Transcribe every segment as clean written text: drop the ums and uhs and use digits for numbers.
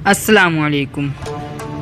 अस्सलाम वालेकुम।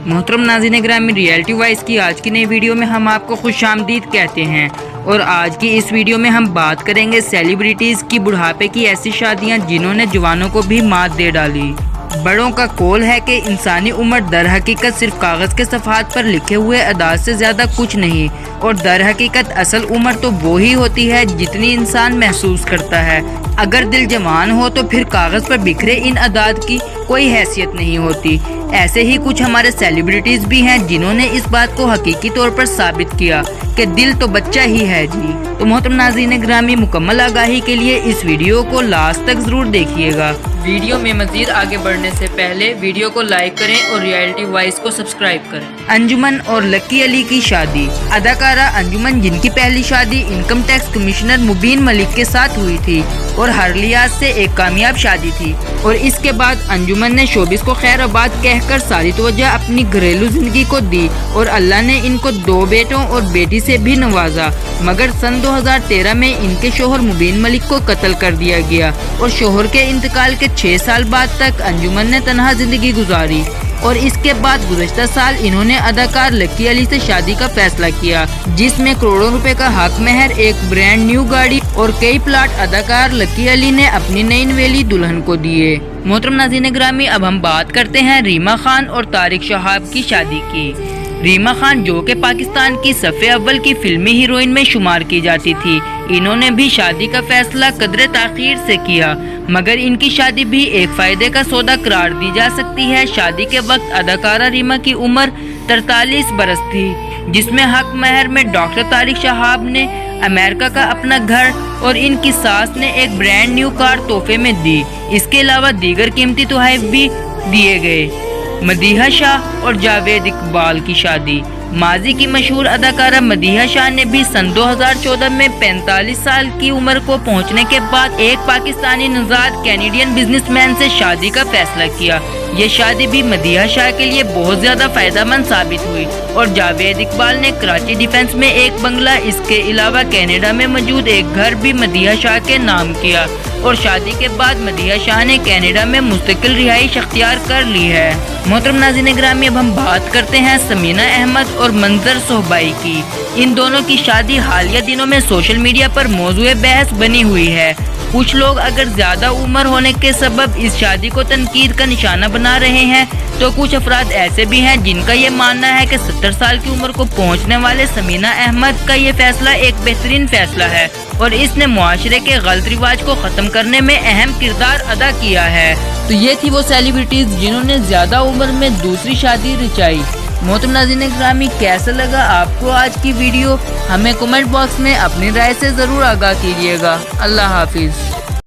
मोहतरम नाज़रीन ग्रामी, रियलिटी वॉइस की आज की नई वीडियो में हम आपको खुशामदीद कहते हैं। और आज की इस वीडियो में हम बात करेंगे सेलिब्रिटीज़ की बुढ़ापे की ऐसी शादियां जिन्होंने जवानों को भी मात दे डाली। बड़ों का कौल है कि इंसानी उम्र दर हकीकत सिर्फ कागज़ के सफ़हात पर लिखे हुए अदाद से ज़्यादा कुछ नहीं, और दर हकीकत असल उम्र तो वो ही होती है जितनी इंसान महसूस करता है। अगर दिल जवान हो तो फिर कागज़ पर बिखरे इन अदाद की कोई हैसियत नहीं होती। ऐसे ही कुछ हमारे सेलिब्रिटीज़ भी हैं जिन्होंने इस बात को हकीकी तौर पर साबित किया कि दिल तो बच्चा ही है जी। तो मोहतरम नाज़रीन ग्रामी, मुकम्मल आगाही के लिए इस वीडियो को लास्ट तक ज़रूर देखिएगा। वीडियो में मज़ीद आगे बढ़ने से पहले वीडियो को लाइक करें और रियलिटी वॉइस को सब्सक्राइब करें। अंजुमन और लकी अली की शादी। अदाकारा अंजुमन, जिनकी पहली शादी इनकम टैक्स कमिश्नर मुबीन मलिक के साथ हुई थी और हर लिहाज से एक कामयाब शादी थी, और इसके बाद अंजुमन ने शोबिस को खैराबाद कहकर सारी तवज्जो अपनी घरेलू जिंदगी को दी और अल्लाह ने इनको 2 बेटों और बेटी से भी नवाजा। मगर सन 2013 में इनके शोहर मुबीन मलिक को कत्ल कर दिया गया और शोहर के इंतकाल के 6 साल बाद तक अंजुमन ने तन्हा जिंदगी गुजारी। और इसके बाद गुज़श्ता साल इन्होंने अदाकार लकी अली से शादी का फैसला किया, जिसमें करोड़ों रुपए का हक महर, एक ब्रांड न्यू गाड़ी और कई प्लाट अदाकार लकी अली ने अपनी नई नवेली दुल्हन को दिए। मोहतरम नाज़रीन ग्रामी, अब हम बात करते हैं रीमा खान और तारिक शहाब की शादी की। रीमा खान, जो कि पाकिस्तान की सफ़े अव्वल की फिल्मी हीरोइन में शुमार की जाती थी, इन्होंने भी शादी का फैसला कदरे ताख़ीर से किया, मगर इनकी शादी भी एक फ़ायदे का सौदा करार दी जा सकती है। शादी के वक्त अदाकारा रीमा की उम्र 43 बरस थी, जिसमें हक महर में डॉक्टर तारिक शहाब ने अमेरिका का अपना घर और इनकी सास ने एक ब्रांड न्यू कार तोहफे में दी। इसके अलावा दीगर कीमती तोहफे भी दिए गए। मदीहा शाह और जावेद इकबाल की शादी। माजी की मशहूर अदाकारा मदीहा शाह ने भी सन 2014 में 45 साल की उम्र को पहुंचने के बाद एक पाकिस्तानी नौजाद कैनेडियन बिजनेसमैन से शादी का फैसला किया। ये शादी भी मदीहा शाह के लिए बहुत ज्यादा फायदेमंद साबित हुई और जावेद इकबाल ने कराची डिफेंस में एक बंगला, इसके अलावा कनाडा में मौजूद एक घर भी मदीहा शाह के नाम किया। और शादी के बाद मदीहा शाह ने कनाडा में मुस्तकिल रिहाइश अख्तियार कर ली है। मोहतरम नाज़रीन ग्रामी, अब हम बात करते हैं समीना अहमद और मंजर सोहबाई की। इन दोनों की शादी हालिया दिनों में सोशल मीडिया पर मौजूए बहस बनी हुई है। कुछ लोग अगर ज्यादा उम्र होने के सबब इस शादी को तनकीद का निशाना बना रहे हैं, तो कुछ अफराद ऐसे भी हैं जिनका ये मानना है कि 70 साल की उम्र को पहुंचने वाले समीना अहमद का ये फैसला एक बेहतरीन फैसला है और इसने मुआशरे के गलत रिवाज को ख़त्म करने में अहम किरदार अदा किया है। तो ये थी वो सेलिब्रिटीज़ जिन्होंने ज़्यादा उम्र में दूसरी शादी रचाई। मोहतरम नाज़रीन ग्रामी, कैसा लगा आपको आज की वीडियो? हमें कमेंट बॉक्स में अपनी राय से ज़रूर आगाह कीजिएगा। अल्लाह हाफिज़।